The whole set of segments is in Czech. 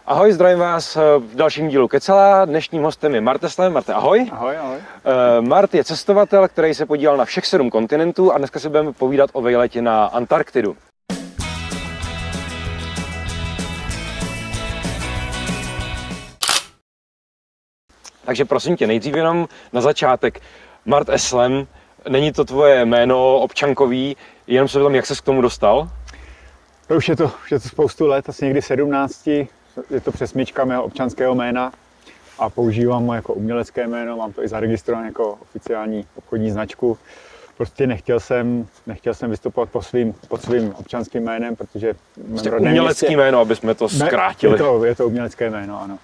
Ahoj, zdravím vás v dalším dílu Kecela. Dnešním hostem je Mart Eslem. Marte, ahoj. Ahoj, ahoj. Mart je cestovatel, který se podíval na všech 7 kontinentů a dneska si budeme povídat o vejletě na Antarktidu. Takže prosím tě, nejdřív jenom na začátek. Mart Eslem, není to tvoje jméno občankový, jenom se tam, jak ses k tomu dostal? To už je to spoustu let, asi někdy 17, je to přesmička mého občanského jména a používám ho jako umělecké jméno, mám to i zaregistrované jako oficiální obchodní značku. Prostě nechtěl jsem vystupovat pod svým občanským jménem, protože umělecké jméno, aby jsme to zkrátili. Je to umělecké jméno, ano.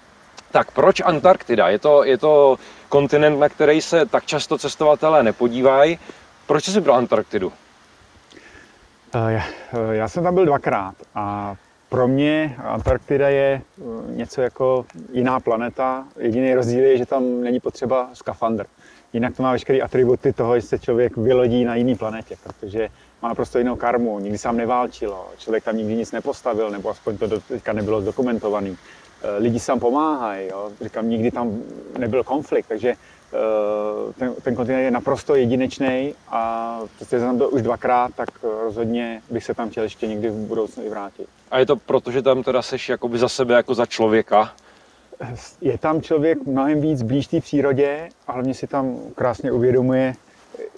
Tak proč Antarktida? Je to kontinent, na který se tak často cestovatelé nepodívají. Proč jsi vybral Antarktidu? Já jsem tam byl 2krát a pro mě Antarktida je něco jako jiná planeta. Jediný rozdíl je, že tam není potřeba skafandr. Jinak to má veškeré atributy toho, že se člověk vylodí na jiné planetě, protože má naprosto jinou karmu, nikdy se tam neválčilo, člověk tam nikdy nic nepostavil, nebo aspoň to teďka nebylo zdokumentovaný. Lidi se tam pomáhají, jo? Říkám, nikdy tam nebyl konflikt, takže ten kontinent je naprosto jedinečný a prostě jsem tam byl už 2krát, tak rozhodně bych se tam chtěl ještě někdy v budoucnu i vrátit. A je to proto, že tam teda seš jakoby za sebe jako za člověka? Je tam člověk mnohem víc blíž té přírodě a hlavně si tam krásně uvědomuje,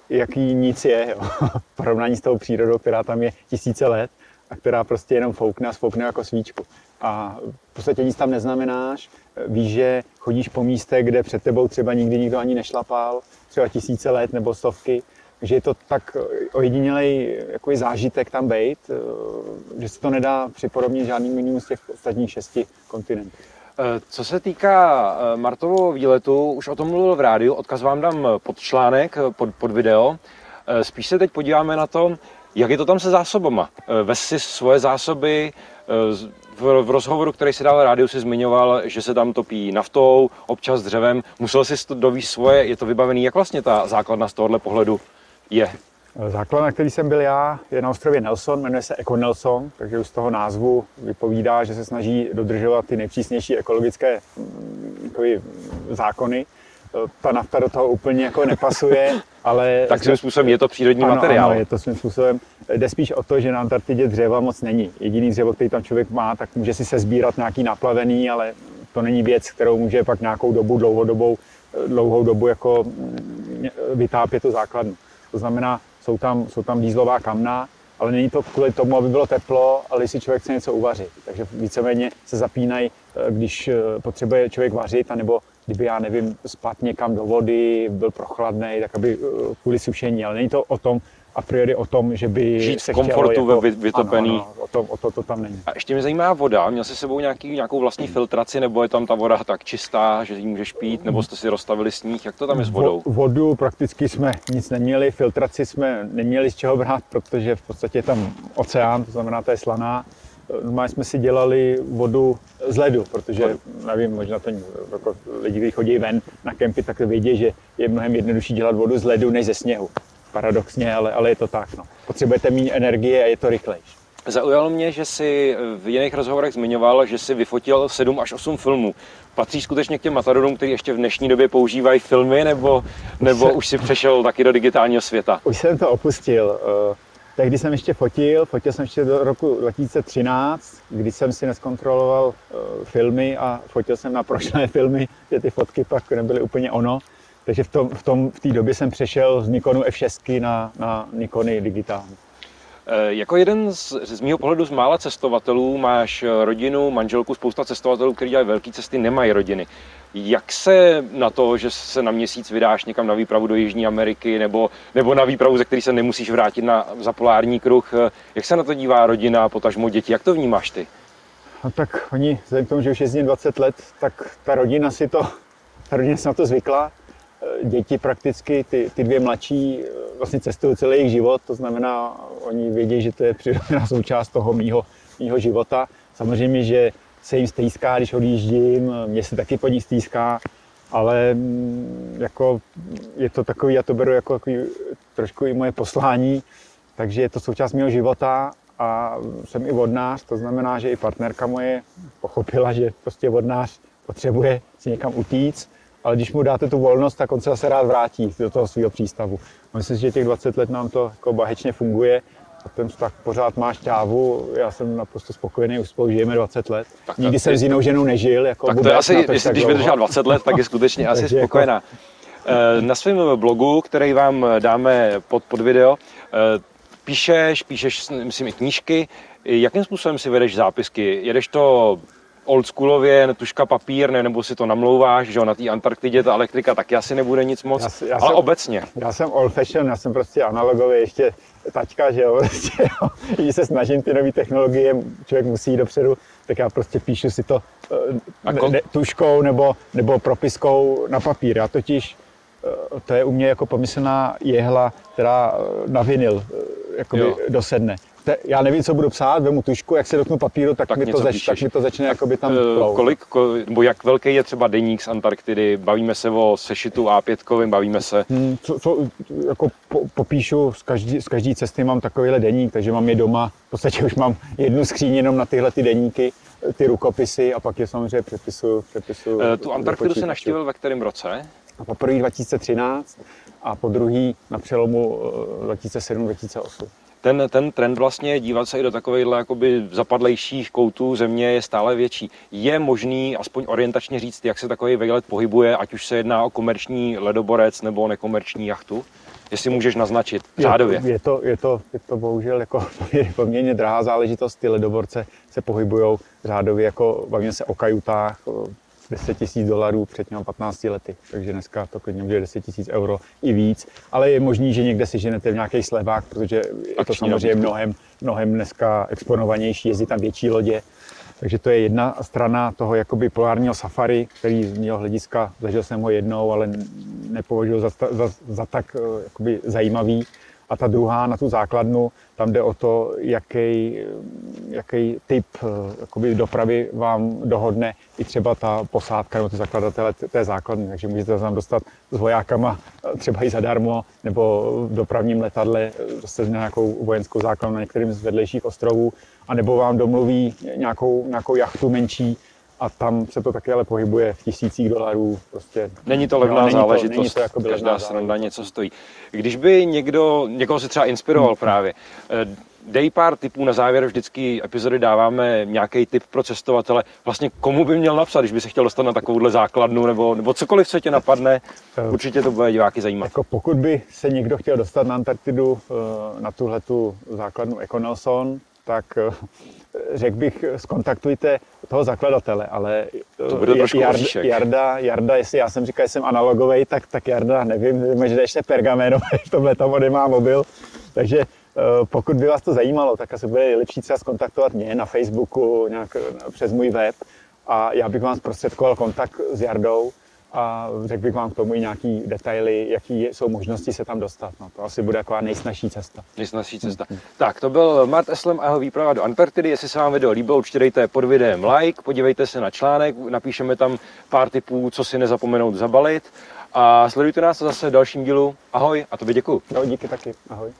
jaký nic je, jo? V porovnání s tou přírodou, která tam je tisíce let a která prostě jenom foukne a sfoukne jako svíčku. A v podstatě nic tam neznamenáš, víš, že chodíš po místech, kde před tebou třeba nikdy nikdo ani nešlapal, třeba tisíce let nebo stovky, že je to tak ojedinělej jako zážitek tam bejt, že se to nedá připodobnit žádným jiným z těch ostatních 6 kontinentů. Co se týká Martovo výletu, už o tom mluvil v rádiu, odkaz vám dám pod článek, pod video. Spíš se teď podíváme na to, jak je to tam se zásobama. Vez si svoje zásoby, v rozhovoru, který si dal rádiu, si zmiňoval, že se tam topí naftou, občas dřevem. Musel si dovízt svoje, je to vybavený, jak vlastně ta základna z tohohle pohledu je? Základna, na který jsem byl já, je na ostrově Nelson, jmenuje se Eco Nelson, takže už z toho názvu vypovídá, že se snaží dodržovat ty nejpřísnější ekologické zákony. Ta nafta do toho úplně jako nepasuje, ale... Tak svým způsobem je to přírodní materiál. Ano, je to svým způsobem. Jde spíš o to, že na Antarktidě dřeva moc není. Jediný dřevo, který tam člověk má, tak může si sesbírat nějaký naplavený, ale to není věc, kterou může pak nějakou dobu, dlouhou dobu jako vytápět tu základnu. To znamená, jsou tam dýzlová kamna, ale není to kvůli tomu, aby bylo teplo, ale si člověk chce něco uvařit. Takže víceméně se zapínají, když potřebuje člověk vařit, anebo kdyby, já nevím, spát někam do vody, byl prochladnej, tak aby kvůli sušení, ale není to o tom, a priori o tom, že by žít se v komfortu chtělo, jako, vytopený. Ano, o to tam není. A ještě mě zajímá voda. Měl jsi s sebou nějakou vlastní filtraci, nebo je tam ta voda tak čistá, že ji můžeš pít, nebo jste si rozstavili sníh? Jak to tam je s vodou? Vodu prakticky jsme nic neměli, filtraci jsme neměli z čeho brát, protože v podstatě je tam oceán, to znamená, to je slaná. Normálně jsme si dělali vodu z ledu, protože, nevím, možná to jako lidi, kteří chodí ven na kempy, tak vědí, že je mnohem jednodušší dělat vodu z ledu než ze sněhu. Paradoxně, ale je to tak. No. Potřebujete méně energie a je to rychlejší. Zaujalo mě, že jsi v jiných rozhovorech zmiňoval, že jsi vyfotil 7 až 8 filmů. Patří skutečně k těm matadorům, kteří ještě v dnešní době používají filmy, nebo už si přešel taky do digitálního světa? Už jsem to opustil. Tehdy jsem ještě fotil jsem ještě do roku 2013, kdy jsem si nezkontroloval filmy a fotil jsem na prošlé filmy, že ty fotky pak nebyly úplně ono. Takže v té době jsem přešel z Nikonu F6 na Nikony digitální. Jako jeden z mýho pohledu z mála cestovatelů máš rodinu, manželku, spousta cestovatelů, kteří dělají velké cesty, nemají rodiny. Jak se na to, že se na měsíc vydáš někam na výpravu do Jižní Ameriky nebo na výpravu, ze které se nemusíš vrátit za polární kruh, jak se na to dívá rodina, potažmo děti, jak to vnímáš ty? No tak oni, vzhledem k tomu, že už jezdím 20 let, tak ta rodina si na to zvykla. Děti prakticky, ty 2 mladší, vlastně cestují celý jejich život, to znamená, oni vědí, že to je přirozená součást toho mýho života. Samozřejmě, že se jim stýská, když odjíždím, mě se taky po nich stýská, ale jako je to takový, já to beru jako trošku i moje poslání, takže je to součást mého života a jsem i vodnář, to znamená, že i partnerka moje pochopila, že prostě vodnář potřebuje si někam utíct, ale když mu dáte tu volnost, tak on se zase rád vrátí do toho svého přístavu. Myslím si, že těch 20 let nám to jako báječně funguje a ten vztah pořád má šťávu. Já jsem naprosto spokojený, už spolu žijeme 20 let. Nikdy jsem s jinou ženou nežil. Jako tak to je asi, když vydržela 20 let, tak je skutečně asi spokojená. Jako... Na svém blogu, který vám dáme pod video, píšeš, myslím, i knížky. Jakým způsobem si vedeš zápisky? Jedeš to oldschoolově, tužka papír, nebo si to namlouváš, že na té Antarktidě ta elektrika taky asi nebude nic moc, ale obecně. Já jsem old fashion, já jsem prostě analogový, ještě taťka, že jo, když se snažím ty nové technologie, člověk musí jít dopředu, tak já prostě píšu si to tužkou nebo propiskou na papír. Já totiž, to je u mě jako pomyslná jehla, která na vinyl jakoby dosedne. Já nevím, co budu psát, vemu tužku, jak se dotknu papíru, tak mi to začne jakoby tam plout. Nebo jak velký je třeba deník z Antarktidy? Bavíme se o sešitu A5, bavíme se... Jako popíšu, z každé cesty mám takovýhle deník, takže mám je doma. V podstatě už mám jednu skříň jenom na tyhle ty deníky, ty rukopisy a pak je samozřejmě přepisuju. Tu Antarktidu se navštívil ve kterém roce? Poprvé 2013 a po druhý na přelomu 2007-2008. Ten trend vlastně dívat se i do takovýchhle jakoby zapadlejších koutů země je stále větší. Je možný aspoň orientačně říct, jak se takový výlet pohybuje, ať už se jedná o komerční ledoborec nebo nekomerční jachtu? Jestli můžeš naznačit řádově. Je to bohužel jako poměrně drahá záležitost. Ty ledoborce se pohybují řádově, jako bavíme se o kajutách, $10,000 před těmi 15 lety, takže dneska to klidně bude 10 000 euro i víc, ale je možný, že někde si ženete v nějaký slevák, protože je to samozřejmě mnohem dneska exponovanější, jezdí tam větší lodě, takže to je jedna strana toho jakoby polárního safari, který z mého hlediska, zažil jsem ho jednou, ale nepovažuji za tak jakoby zajímavý. A ta druhá na tu základnu, tam jde o to, jaký typ jakoby dopravy vám dohodne i třeba ta posádka nebo ty zakladatele té základny. Takže můžete tam dostat s vojákama třeba i zadarmo, nebo v dopravním letadle dostat nějakou vojenskou základnu na některým z vedlejších ostrovů, anebo vám domluví nějakou jachtu menší, a tam se to taky ale pohybuje v $1000. Prostě. Není to levná záležitost, každá sranda něco stojí. Když by někoho si třeba inspiroval právě, dej pár tipů na závěr, vždycky epizody dáváme nějaký tip pro cestovatele. Vlastně komu by měl napsat, když by se chtěl dostat na takovouhle základnu, nebo cokoliv, co tě napadne, určitě to bude diváky zajímat. Jako pokud by se někdo chtěl dostat na Antarktidu, na tuhletu základnu Eko Nelson, tak řekl bych, zkontaktujte toho zakladatele, ale to bude trošku Jarda, jestli já jsem říkal, že jsem analogovej, tak Jarda, nevím, že ještě pergamenový, v tomhle tam nemá mobil, takže pokud by vás to zajímalo, tak asi bude lepší třeba zkontaktovat mě na Facebooku, nějak přes můj web a já bych vám zprostředkoval kontakt s Jardou a řekl bych vám k tomu i nějaký detaily, jaký jsou možnosti se tam dostat. No, to asi bude taková nejsnažší cesta. Nejsnažší cesta. Tak, to byl Mart Eslem a jeho výprava do Antarktidy. Jestli se vám video líbilo, určitě dejte pod videem like, podívejte se na článek, napíšeme tam pár tipů, co si nezapomenout zabalit a sledujte nás zase v dalším dílu. Ahoj a tobě děkuju. No, díky taky. Ahoj.